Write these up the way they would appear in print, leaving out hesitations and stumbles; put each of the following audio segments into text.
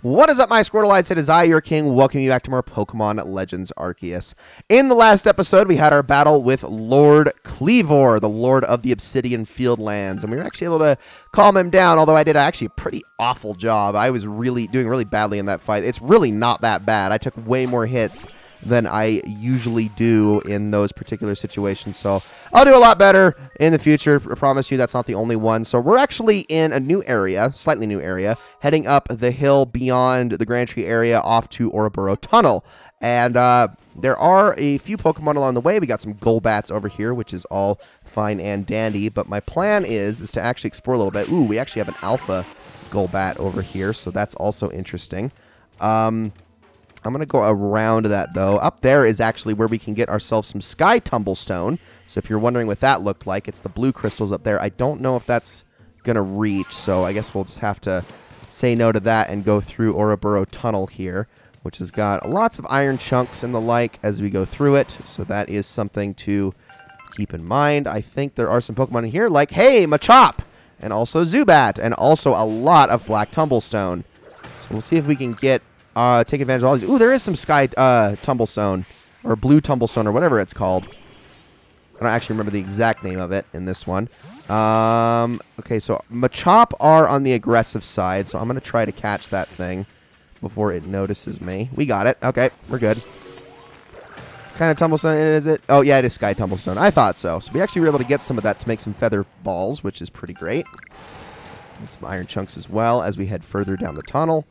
What is up, my Squirtleites? It is I, your king, welcoming you back to more Pokemon Legends Arceus. In the last episode, we had our battle with Lord Cleavor, the Lord of the Obsidian Fieldlands, and we were actually able to calm him down, although I did actually a pretty awful job. I was doing really badly in that fight. It's really not that bad. I took way more hits than I usually do in those particular situations, so I'll do a lot better in the future. I promise you that's not the only one. So we're actually in a new area, slightly new area, heading up the hill beyond the Grand Tree area off to Ouroboros Tunnel, and there are a few Pokemon along the way. We got some Golbats over here, which is all fine and dandy, but my plan is to actually explore a little bit. Ooh, we actually have an Alpha Golbat over here, so that's also interesting. I'm going to go around that, though. Up there is actually where we can get ourselves some Sky Tumble Stone. So if you're wondering what that looked like, it's the blue crystals up there. I don't know if that's going to reach, so I guess we'll just have to say no to that and go through Ouroboros Tunnel here, which has got lots of iron chunks and the like as we go through it. So that is something to keep in mind. I think there are some Pokemon in here like, hey, Machop, and also Zubat, and also a lot of Black Tumble Stone. So we'll see if we can take advantage of all these. Ooh, there is some Sky Tumblestone, or Blue Tumblestone, or whatever it's called. I don't actually remember the exact name of it in this one. Okay, so Machop are on the aggressive side, so I'm going to try to catch that thing before it notices me. We got it. Okay, we're good. What kind of Tumblestone is it? Oh, yeah, it is Sky Tumblestone. I thought so. So we actually were able to get some of that to make some feather balls, which is pretty great. And some iron chunks as well as we head further down the tunnel.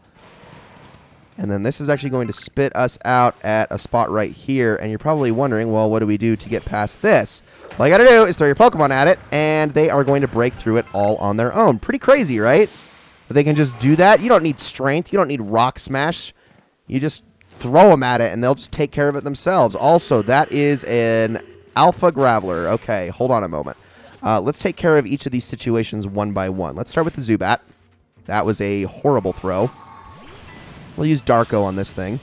And then this is actually going to spit us out at a spot right here. And you're probably wondering, well, what do we do to get past this? All you got to do is throw your Pokemon at it, and they are going to break through it all on their own. Pretty crazy, right? But they can just do that. You don't need strength. You don't need Rock Smash. You just throw them at it, and they'll just take care of it themselves. Also, that is an Alpha Graveler. Okay, hold on a moment. Let's take care of each of these situations one by one. Let's start with the Zubat. That was a horrible throw. We'll use Darko on this thing.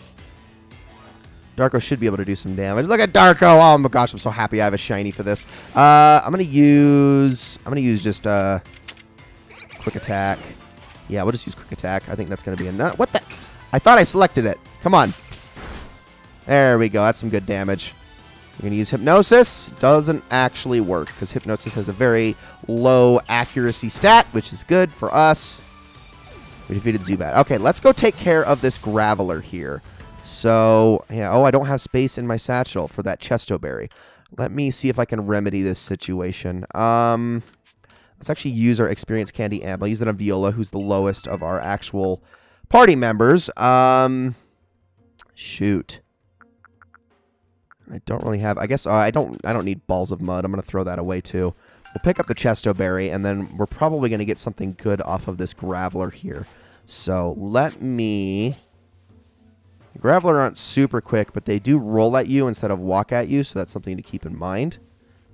Darko should be able to do some damage. Look at Darko! Oh my gosh, I'm so happy I have a shiny for this. I'm gonna use just Quick Attack. Yeah, we'll just use Quick Attack. I think that's gonna be enough. What the? I thought I selected it. Come on. There we go. That's some good damage. We're gonna use Hypnosis. Doesn't actually work because Hypnosis has a very low accuracy stat, which is good for us. We defeated Zubat. Okay, let's go take care of this Graveler here. So, yeah. Oh, I don't have space in my satchel for that Chesto Berry. Let me see if I can remedy this situation. Let's actually use our Experience Candy Amp. I'll use it on Viola, who's the lowest of our actual party members. Shoot. I don't really have... I guess I don't need Balls of Mud. I'm going to throw that away, too. We'll pick up the Chesto Berry, and then we're probably going to get something good off of this Graveler here. So let me... Graveler aren't super quick, but they do roll at you instead of walk at you, so that's something to keep in mind.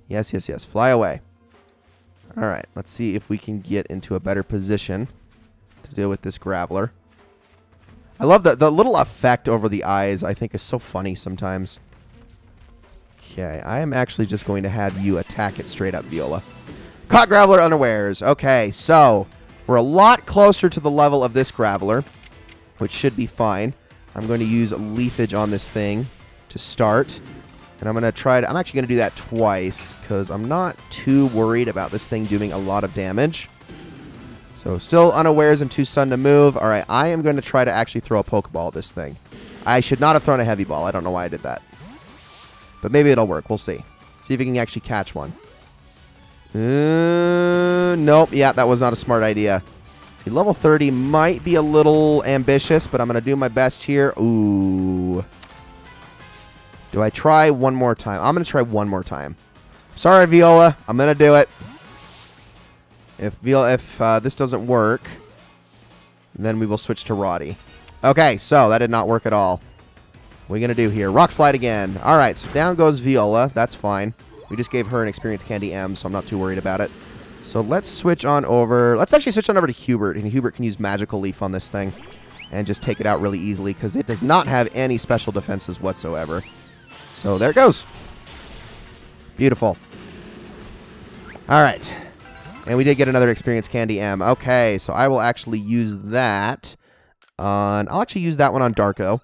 Yes, yes, yes. Fly away. All right, let's see if we can get into a better position to deal with this Graveler. I love the little effect over the eyes, I think, is so funny sometimes. Okay, I am actually just going to have you attack it straight up, Viola. Caught Graveler unawares. Okay, so we're a lot closer to the level of this Graveler, which should be fine. I'm going to use Leafage on this thing to start. And I'm going to try to... I'm actually going to do that twice because I'm not too worried about this thing doing a lot of damage. So still unawares and too stunned to move. All right, I am going to try to actually throw a Pokeball at this thing. I should not have thrown a Heavy Ball. I don't know why I did that. But maybe it'll work. We'll see. See if we can actually catch one. Nope. Yeah, that was not a smart idea. See, level 30 might be a little ambitious, but I'm going to do my best here. Ooh. Do I try one more time? I'm going to try one more time. Sorry, Viola. I'm going to do it. If this doesn't work, then we will switch to Roddy. Okay, so that did not work at all. What are we going to do here? Rock Slide again. All right, so down goes Viola. That's fine. We just gave her an Experience Candy M, so I'm not too worried about it. So let's switch on over. Let's actually switch on over to Hubert, and Hubert can use Magical Leaf on this thing and just take it out really easily because it does not have any special defenses whatsoever. So there it goes. Beautiful. All right. And we did get another Experience Candy M. Okay, so I will actually use that on... I'll actually use that one on Darko.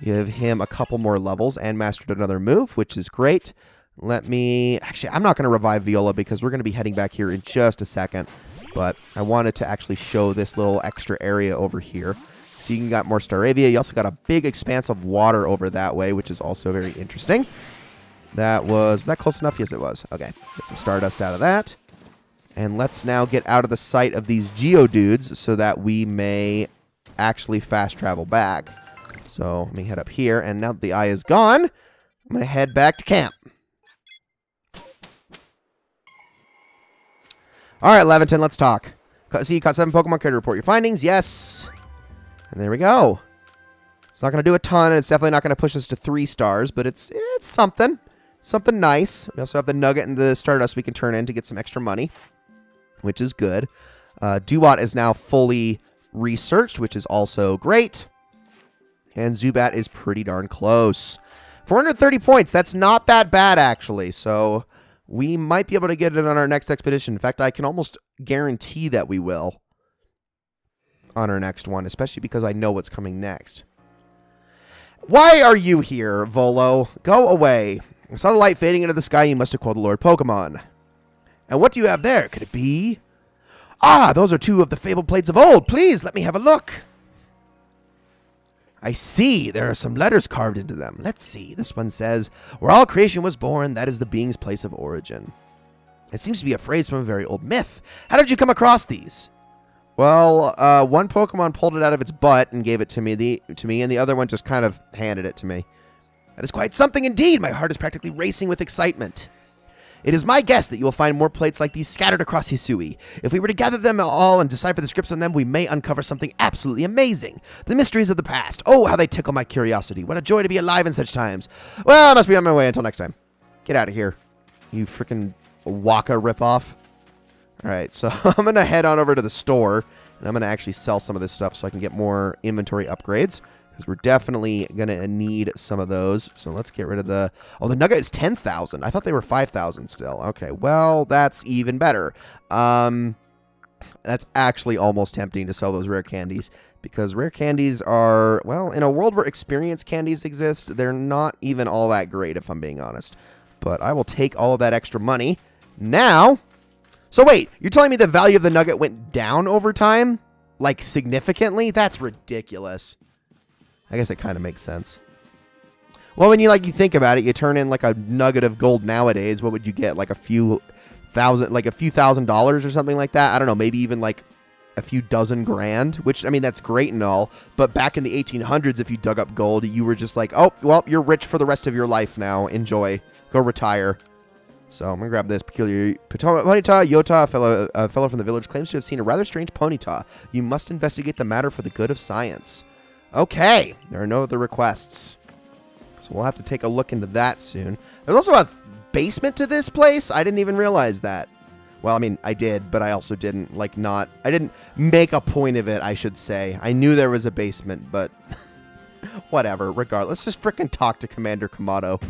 Give him a couple more levels and mastered another move, which is great. Let me... Actually, I'm not going to revive Viola because we're going to be heading back here in just a second. But I wanted to actually show this little extra area over here. So you can got more Staravia. You also got a big expanse of water over that way, which is also very interesting. Was that close enough? Yes, it was. Okay, get some Stardust out of that. And let's now get out of the sight of these Geodudes so that we may actually fast travel back. So let me head up here, and now that the eye is gone, I'm going to head back to camp. All right, Leviton, let's talk. See, you caught 7 Pokemon. Care to report your findings? Yes. And there we go. It's not going to do a ton, and it's definitely not going to push us to 3 stars, but it's something. Something nice. We also have the Nugget and the Stardust we can turn in to get some extra money, which is good. Zubat is now fully researched, which is also great. And Zubat is pretty darn close. 430 points. That's not that bad, actually. So we might be able to get it on our next expedition. In fact, I can almost guarantee that we will on our next one, especially because I know what's coming next. Why are you here, Volo? Go away. I saw the light fading into the sky. You must have called the Lord Pokemon. And what do you have there? Could it be? Ah, those are 2 of the fabled plates of old. Please, let me have a look. I see. There are some letters carved into them. Let's see. This one says, where all creation was born, that is the being's place of origin. It seems to be a phrase from a very old myth. How did you come across these? Well, one Pokemon pulled it out of its butt and gave it to me, and the other one just kind of handed it to me. That is quite something indeed. My heart is practically racing with excitement. It is my guess that you will find more plates like these scattered across Hisui. If we were to gather them all and decipher the scripts on them, we may uncover something absolutely amazing. The mysteries of the past. Oh, how they tickle my curiosity. What a joy to be alive in such times. Well, I must be on my way. Until next time. Get out of here, you freaking Waka ripoff. All right, so I'm going to head on over to the store, and I'm going to actually sell some of this stuff so I can get more inventory upgrades, because we're definitely going to need some of those. So let's get rid of the... Oh, the Nugget is 10,000. I thought they were 5,000 still. Okay, well, that's even better. That's actually almost tempting to sell those rare candies, because rare candies are, well, in a world where experience candies exist, they're not even all that great, if I'm being honest. But I will take all of that extra money now. So wait, you're telling me the value of the Nugget went down over time? Like, significantly? That's ridiculous. I guess it kind of makes sense. Well, when you think about it, you turn in like a nugget of gold nowadays, what would you get? Like a few $1,000 or something like that? I don't know, maybe even like a few dozen grand, which, I mean, that's great and all, but back in the 1800s, if you dug up gold, you were just like, oh, well, you're rich for the rest of your life now. Enjoy. Go retire. So I'm going to grab this peculiar Ponyta. Yota, a fellow from the village, claims to have seen a rather strange Ponyta. You must investigate the matter for the good of science. Okay, there are no other requests. So we'll have to take a look into that soon. There's also a basement to this place. I didn't even realize that. Well, I mean, I did, but I also didn't, I didn't make a point of it, I should say. I knew there was a basement, but whatever, regardless. Let's just frickin' talk to Commander Kamado.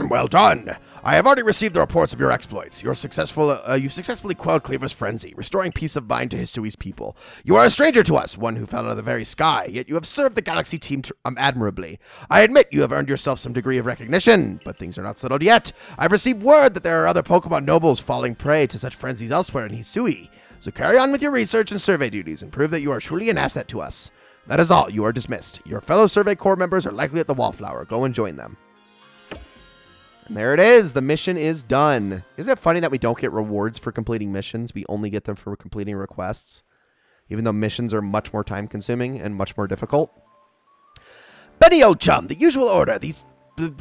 Well done. I have already received the reports of your exploits. You've successfully quelled Cleaver's frenzy, restoring peace of mind to Hisui's people. You are a stranger to us, one who fell out of the very sky, yet you have served the Galaxy team admirably. I admit you have earned yourself some degree of recognition, but things are not settled yet. I've received word that there are other Pokemon nobles falling prey to such frenzies elsewhere in Hisui. So carry on with your research and survey duties and prove that you are truly an asset to us. That is all. You are dismissed. Your fellow Survey Corps members are likely at the Wallflower. Go and join them. And there it is. The mission is done. Isn't it funny that we don't get rewards for completing missions? We only get them for completing requests, even though missions are much more time-consuming and much more difficult. Benny, old chum, the usual order.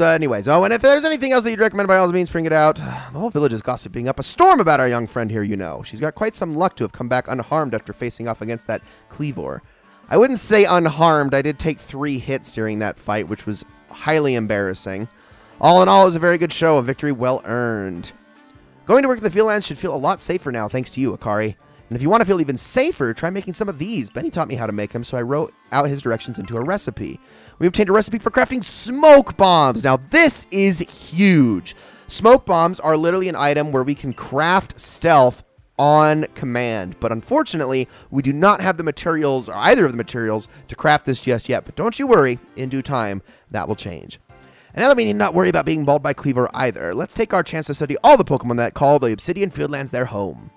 Anyways, oh, and if there's anything else that you'd recommend, by all means, bring it out. The whole village is gossiping up a storm about our young friend here, you know. She's got quite some luck to have come back unharmed after facing off against that Cleavor. I wouldn't say unharmed. I did take 3 hits during that fight, which was highly embarrassing. All in all, it was a very good show, a victory well earned. Going to work in the Fieldlands should feel a lot safer now, thanks to you, Akari. And if you want to feel even safer, try making some of these. Benny taught me how to make them, so I wrote out his directions into a recipe. We obtained a recipe for crafting smoke bombs. Now, this is huge. Smoke bombs are literally an item where we can craft stealth on command. But unfortunately, we do not have the materials, or either of the materials, to craft this just yet. But don't you worry, in due time, that will change. And now that we need not worry about being mauled by Cleaver either, let's take our chance to study all the Pokemon that call the Obsidian Fieldlands their home.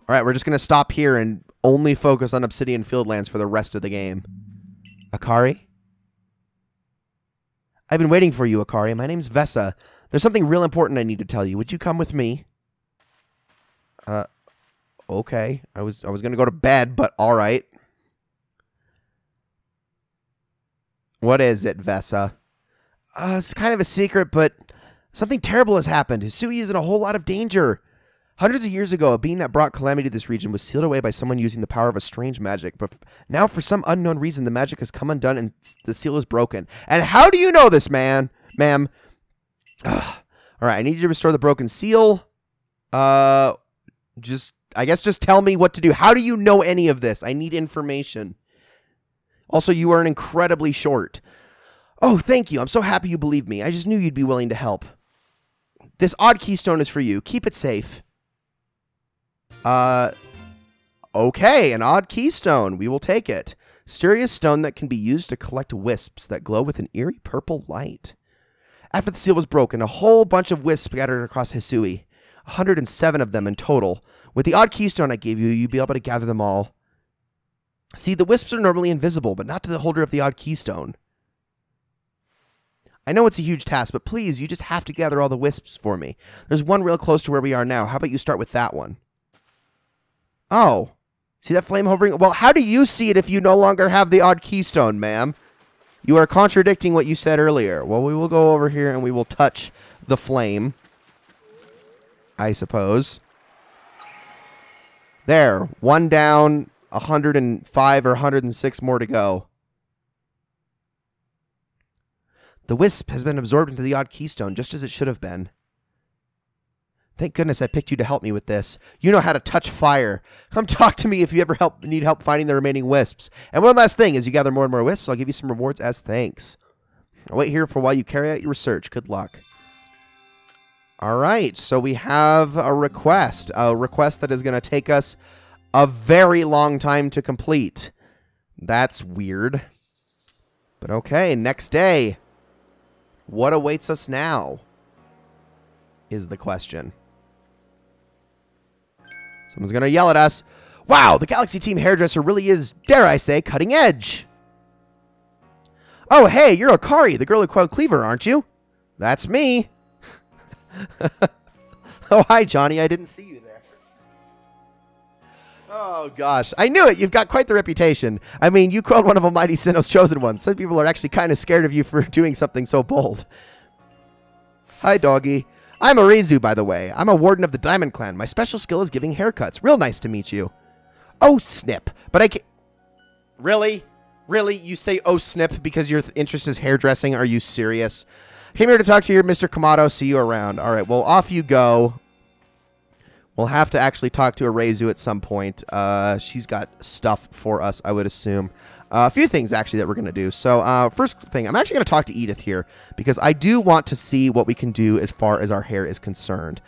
Alright, we're just going to stop here and only focus on Obsidian Fieldlands for the rest of the game. Akari? I've been waiting for you, Akari. My name's Vesa. There's something real important I need to tell you. Would you come with me? Okay. I was going to go to bed, but all right. What is it, Vesa? It's kind of a secret, but something terrible has happened. Hisui is in a whole lot of danger. Hundreds of years ago, a being that brought calamity to this region was sealed away by someone using the power of a strange magic. But now, for some unknown reason, the magic has come undone and the seal is broken. And how do you know this, ma'am? All right, I need you to restore the broken seal. I guess just tell me what to do. How do you know any of this? I need information. Also, you are incredibly short. Oh, thank you. I'm so happy you believed me. I just knew you'd be willing to help. This odd keystone is for you. Keep it safe. Okay, an odd keystone. We will take it. Mysterious stone that can be used to collect wisps that glow with an eerie purple light. After the seal was broken, a whole bunch of wisps scattered across Hisui. 107 of them in total. With the odd keystone I gave you, you'd be able to gather them all. See, the wisps are normally invisible, but not to the holder of the odd keystone. I know it's a huge task, but please, you just have to gather all the wisps for me. There's one real close to where we are now. How about you start with that one? Oh. See that flame hovering? Well, how do you see it if you no longer have the odd keystone, ma'am? You are contradicting what you said earlier. Well, we will go over here and we will touch the flame, I suppose. There. One down, 105 or 106 more to go. The wisp has been absorbed into the odd keystone, just as it should have been. Thank goodness I picked you to help me with this. You know how to touch fire. Come talk to me if you ever need help finding the remaining wisps. And one last thing, as you gather more and more wisps, I'll give you some rewards as thanks. I'll wait here for while you carry out your research. Good luck. Alright, so we have a request that is going to take us a very long time to complete. That's weird. But okay, next day. What awaits us now? Is the question. Someone's going to yell at us. Wow, the Galaxy Team hairdresser really is, dare I say, cutting edge. Oh, hey, you're Akari, the girl who quelled Cleaver, aren't you? That's me. Oh, hi, Johnny. I didn't see you there. Oh, gosh. I knew it. You've got quite the reputation. I mean, you quelled one of Almighty Sinnoh's chosen ones. Some people are actually kind of scared of you for doing something so bold. Hi, doggy. I'm Arizu, by the way. I'm a warden of the Diamond Clan. My special skill is giving haircuts. Real nice to meet you. Oh, snip. But I can't... Really? Really? You say, oh, snip, because your interest is hairdressing? Are you serious? Came here to talk to you, Mr. Kamado. See you around. All right, well, off you go. We'll have to actually talk to Arizu at some point. She's got stuff for us, I would assume. A few things, actually, that we're going to do. So, first thing, I'm actually going to talk to Edith here, because I do want to see what we can do as far as our hair is concerned.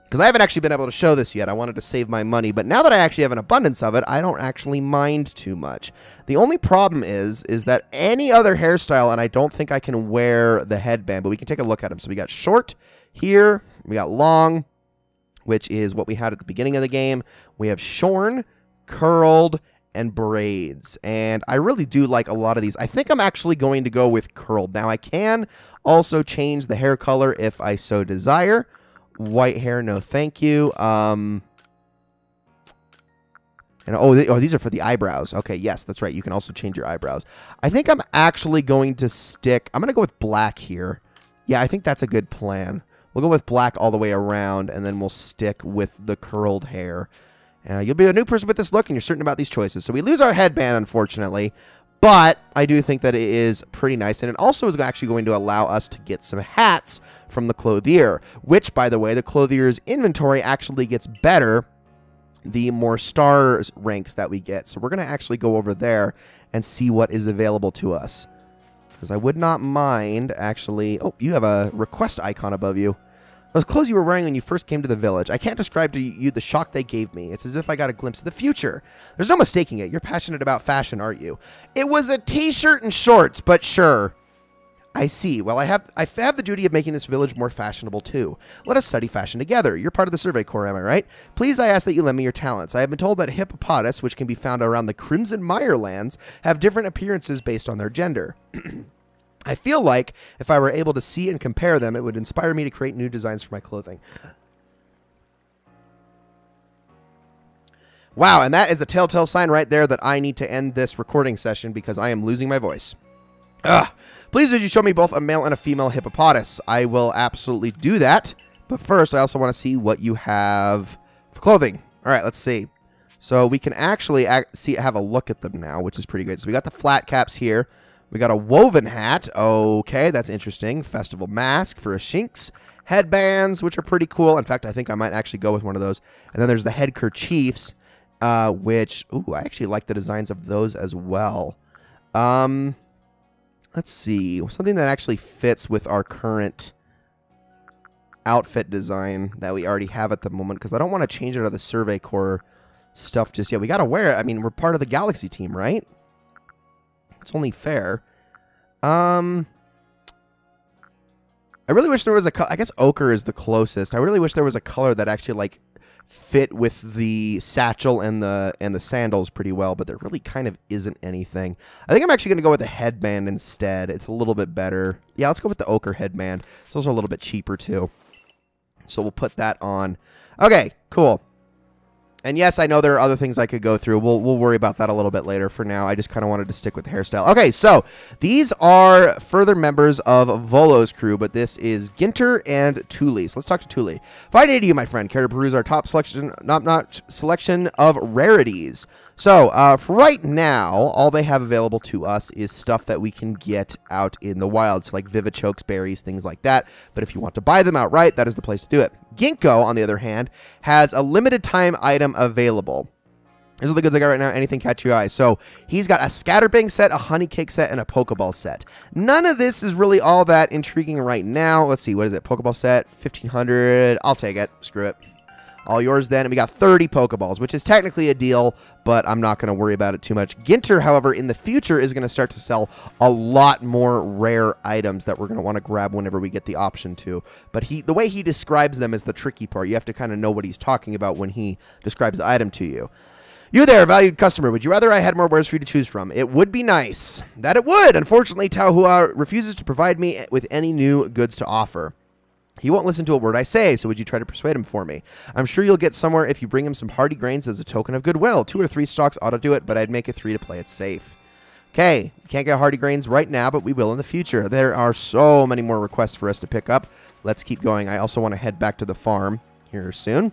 Because I haven't actually been able to show this yet. I wanted to save my money, but now that I actually have an abundance of it, I don't actually mind too much. The only problem is that any other hairstyle, and I don't think I can wear the headband, but we can take a look at them. So we got short here, we got long, which is what we had at the beginning of the game. We have shorn, curled, and braids. And I really do like a lot of these. I think I'm actually going to go with curled. Now, I can also change the hair color if I so desire. White hair, no thank you. And these are for the eyebrows. Okay, yes, that's right. You can also change your eyebrows. I think I'm actually going to stick... I'm going to go with black here. Yeah, I think that's a good plan. We'll go with black all the way around, and then we'll stick with the curled hair. You'll be a new person with this look, and you're certain about these choices. So we lose our headband, unfortunately. But I do think that it is pretty nice. And it also is actually going to allow us to get some hats from the clothier. Which, by the way, the clothier's inventory actually gets better the more star ranks that we get. So we're going to actually go over there and see what is available to us. Because I would not mind actually... Oh, you have a request icon above you. Those clothes you were wearing when you first came to the village. I can't describe to you the shock they gave me. It's as if I got a glimpse of the future. There's no mistaking it. You're passionate about fashion, aren't you? It was a t-shirt and shorts, but sure. I see. Well, I have the duty of making this village more fashionable, too. Let us study fashion together. You're part of the Survey Corps, am I right? Please, I ask that you lend me your talents. I have been told that hippopotamus, which can be found around the Crimson Mire lands, have different appearances based on their gender. I feel like if I were able to see and compare them, it would inspire me to create new designs for my clothing. Wow, and that is the telltale sign right there that I need to end this recording session because I am losing my voice. Ugh. Please would you show me both a male and a female hippopotamus? I will absolutely do that. But first, I also want to see what you have for clothing. All right, let's see. So we can actually have a look at them now, which is pretty good. So we got the flat caps here. We got a woven hat. Okay, that's interesting. Festival mask for a Shinx. Headbands, which are pretty cool. In fact, I think I might actually go with one of those. And then there's the head kerchiefs, which, ooh, I actually like the designs of those as well. Let's see. Something that actually fits with our current outfit design that we already have at the moment, because I don't want to change it out of the Survey Corps stuff just yet. We got to wear it. I mean, we're part of the Galaxy team, right? It's only fair. I really wish there was a I guess ochre is the closest. I really wish there was a color that actually like fit with the satchel and the sandals pretty well, but there really kind of isn't anything. I think I'm actually going to go with the headband instead. It's a little bit better. Yeah, let's go with the ochre headband. It's also a little bit cheaper too. So we'll put that on. Okay, cool. And yes, I know there are other things I could go through. We'll worry about that a little bit later. For now, I just kind of wanted to stick with the hairstyle. Okay, so these are further members of Volo's crew, but this is Ginter and Thule. So let's talk to Thule. Fine day to you, my friend. Care to peruse our top selection, top-notch selection of rarities. So, for right now, all they have available to us is stuff that we can get out in the wild. So, like Vivichokes, berries, things like that. But if you want to buy them outright, that is the place to do it. Ginkgo, on the other hand, has a limited time item available. These are the goods I got right now. Anything catch your eye. So, he's got a Scatterbang set, a Honey Cake set, and a Pokeball set. None of this is really all that intriguing right now. Let's see. What is it? Pokeball set, 1,500. I'll take it. Screw it. All yours then. And we got 30 Pokeballs, which is technically a deal, but I'm not going to worry about it too much. Ginter, however, in the future is going to start to sell a lot more rare items that we're going to want to grab whenever we get the option to. But the way he describes them is the tricky part. You have to kind of know what he's talking about when he describes the item to you. You there, valued customer. Would you rather I had more wares for you to choose from? It would be nice. That it would. Unfortunately, Taohua refuses to provide me with any new goods to offer. He won't listen to a word I say, so would you try to persuade him for me? I'm sure you'll get somewhere if you bring him some hardy grains as a token of goodwill. 2 or 3 stalks ought to do it, but I'd make it 3 to play it safe. Okay, we can't get hardy grains right now, but we will in the future. There are so many more requests for us to pick up. Let's keep going. I also want to head back to the farm here soon.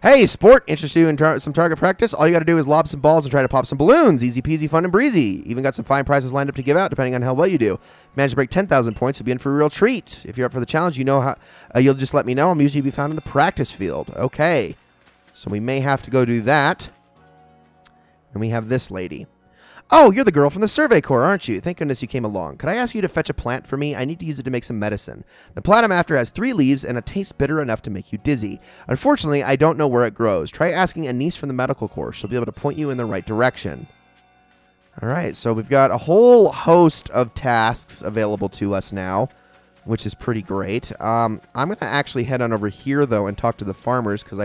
Hey, sport, interested in some target practice? All you got to do is lob some balls and try to pop some balloons. Easy peasy, fun and breezy. Even got some fine prizes lined up to give out, depending on how well you do. Manage to break 10,000 points, you'll be in for a real treat. If you're up for the challenge, you know how. You'll just let me know. I'm usually be found in the practice field. Okay, so we may have to go do that. And we have this lady. Oh, you're the girl from the Survey Corps, aren't you? Thank goodness you came along. Could I ask you to fetch a plant for me? I need to use it to make some medicine. The plant I'm after has 3 leaves and it tastes bitter enough to make you dizzy. Unfortunately, I don't know where it grows. Try asking a niece from the medical corps. She'll be able to point you in the right direction. All right, so we've got a whole host of tasks available to us now, which is pretty great. I'm going to actually head on over here, though, and talk to the farmers because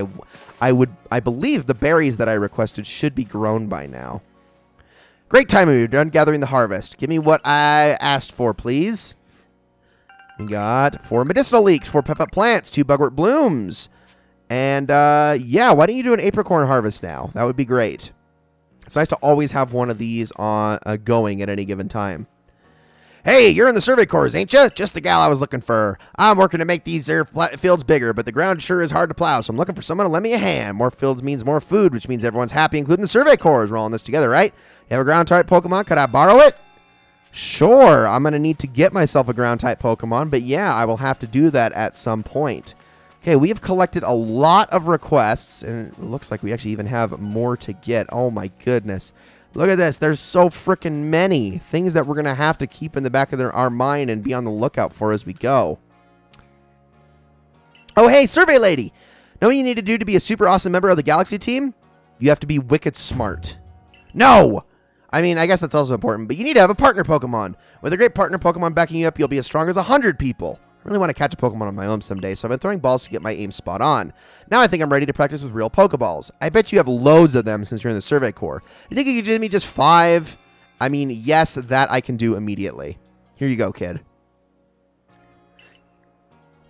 I believe the berries that I requested should be grown by now. Great timing. You're done gathering the harvest. Give me what I asked for, please. We got 4 medicinal leeks, 4 pep-up plants, 2 bugwort blooms. And, yeah, why don't you do an apricorn harvest now? That would be great. It's nice to always have one of these on going at any given time. Hey, you're in the Survey Corps, ain't you? Just the gal I was looking for. I'm working to make these fields bigger, but the ground sure is hard to plow, so I'm looking for someone to lend me a hand. More fields means more food, which means everyone's happy, including the Survey Corps. We're all in this together, right? You have a ground-type Pokemon? Could I borrow it? Sure. I'm going to need to get myself a ground-type Pokemon, but yeah, I will have to do that at some point. Okay, we have collected a lot of requests, and it looks like we actually even have more to get. Oh, my goodness. Look at this. There's so freaking many things that we're going to have to keep in the back of our mind and be on the lookout for as we go. Oh, hey, survey lady. Know what you need to do to be a super awesome member of the Galaxy team? You have to be wicked smart. No! I mean, I guess that's also important, but you need to have a partner Pokemon. With a great partner Pokemon backing you up, you'll be as strong as 100 people. I really want to catch a Pokemon on my own someday, so I've been throwing balls to get my aim spot on. Now I think I'm ready to practice with real Pokeballs. I bet you have loads of them since you're in the Survey Corps. You think you could give me just 5? I mean, yes, that I can do immediately. Here you go, kid.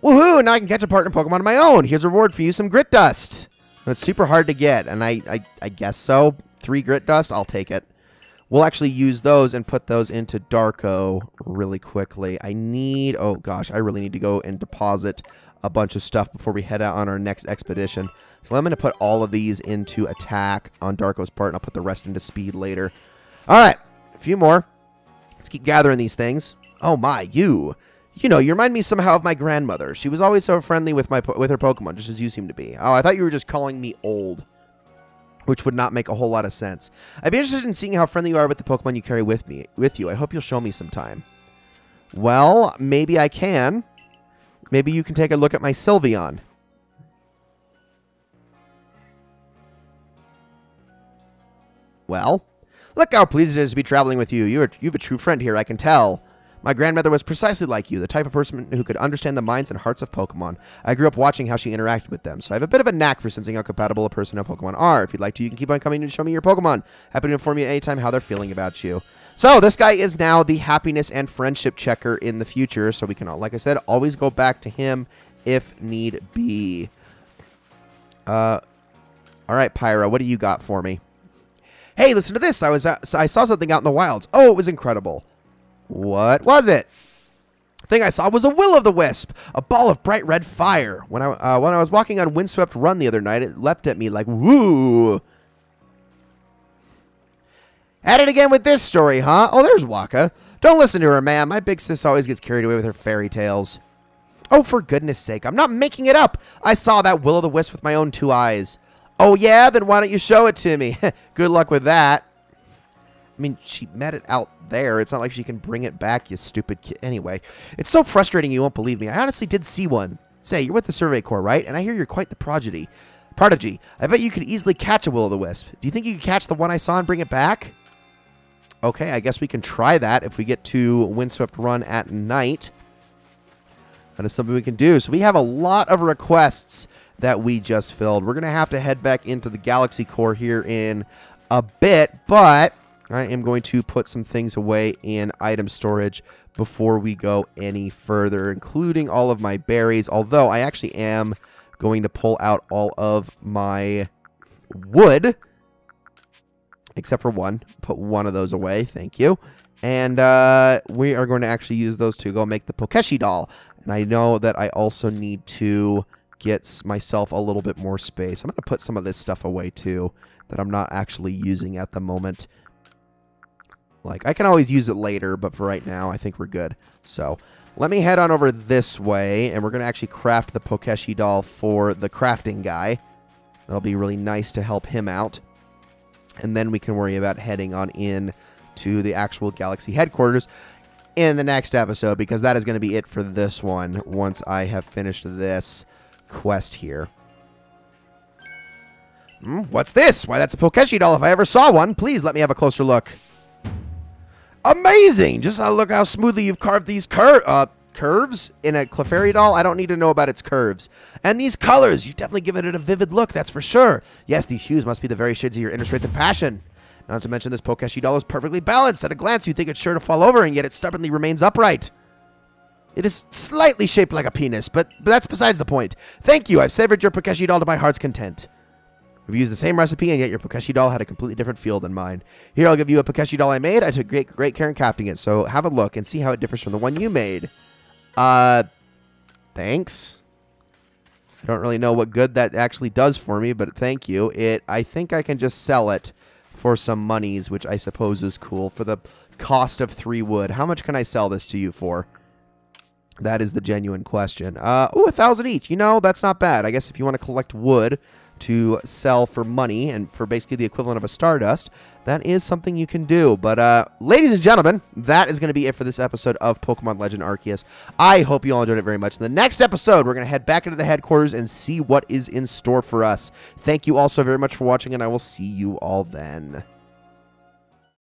Woohoo! Now I can catch a partner Pokemon on my own. Here's a reward for you, some Grit Dust. It's super hard to get, and I guess so. 3 Grit Dust, I'll take it. We'll actually use those and put those into Darko really quickly. I need... Oh, gosh. I really need to go and deposit a bunch of stuff before we head out on our next expedition. So I'm going to put all of these into attack on Darko's part, and I'll put the rest into speed later. All right. A few more. Let's keep gathering these things. Oh, my. You know, you remind me somehow of my grandmother. She was always so friendly with her Pokemon, just as you seem to be. Oh, I thought you were just calling me old, which would not make a whole lot of sense. I'd be interested in seeing how friendly you are with the Pokemon you carry with you. I hope you'll show me sometime. Well, maybe I can. Maybe you can take a look at my Sylveon. Well, look how pleased it is to be traveling with you. You have a true friend here, I can tell. My grandmother was precisely like you, the type of person who could understand the minds and hearts of Pokemon. I grew up watching how she interacted with them, so I have a bit of a knack for sensing how compatible a person and Pokemon are. If you'd like to, you can keep on coming to show me your Pokemon. Happy to inform you at any time how they're feeling about you. So, this guy is now the happiness and friendship checker in the future, so we can, like I said, always go back to him if need be. Alright, Pyra, what do you got for me? Hey, listen to this. I saw something out in the wilds. Oh, it was incredible. What was it? The thing I saw was a will-o'-the-wisp, a ball of bright red fire. When I was walking on Windswept Run the other night, it leapt at me like, woo! At it again with this story, huh? Oh, there's Waka. Don't listen to her, man. My big sis always gets carried away with her fairy tales. Oh, for goodness sake, I'm not making it up. I saw that will-o'-the-wisp with my own 2 eyes. Oh, yeah? Then why don't you show it to me? Good luck with that. I mean, she met it out there. It's not like she can bring it back, you stupid kid. Anyway, it's so frustrating you won't believe me. I honestly did see one. Say, you're with the Survey Corps, right? And I hear you're quite the prodigy. I bet you could easily catch a will-o'-the-wisp. Do you think you could catch the one I saw and bring it back? Okay, I guess we can try that if we get to Windswept Run at night. That is something we can do. So we have a lot of requests that we just filled. We're going to have to head back into the Galaxy Corps here in a bit, but I am going to put some things away in item storage before we go any further, including all of my berries, although I actually am going to pull out all of my wood, except for one. Put one of those away, thank you. And we are going to actually use those to go make the Pokeshi doll. And I know that I also need to get myself a little bit more space. I'm going to put some of this stuff away too that I'm not actually using at the moment. Like, I can always use it later, but for right now, I think we're good. So, let me head on over this way, and we're going to actually craft the Pokeshi doll for the crafting guy. That'll be really nice to help him out. And then we can worry about heading on in to the actual Galaxy headquarters in the next episode, because that is going to be it for this one once I have finished this quest here. What's this? Why, that's a Pokeshi doll if I ever saw one. Please let me have a closer look. Amazing! Just look how smoothly you've carved these curves in a Clefairy doll. I don't need to know about its curves. And these colors, you've definitely given it a vivid look, that's for sure. Yes, these hues must be the very shades of your inner strength and passion. Not to mention this Pokeshi doll is perfectly balanced. At a glance, you think it's sure to fall over, and yet it stubbornly remains upright. It is slightly shaped like a penis, but that's besides the point. Thank you, I've savored your Pokeshi doll to my heart's content. We've used the same recipe, and yet your Pokeshi doll had a completely different feel than mine. Here, I'll give you a Pokeshi doll I made. I took great care in crafting it, so have a look and see how it differs from the one you made. Thanks. I don't really know what good that actually does for me, but thank you. I think I can just sell it for some monies, which I suppose is cool, for the cost of 3 wood. How much can I sell this to you for? That is the genuine question. Ooh, 1,000 each. You know, that's not bad. I guess if you want to collect wood, to sell for money and for basically the equivalent of a Stardust, that is something you can do. But ladies and gentlemen, that is going to be it for this episode of Pokemon Legend Arceus. I hope you all enjoyed it very much. In the next episode, we're going to head back into the headquarters and see what is in store for us. Thank you all so very much for watching, and I will see you all then.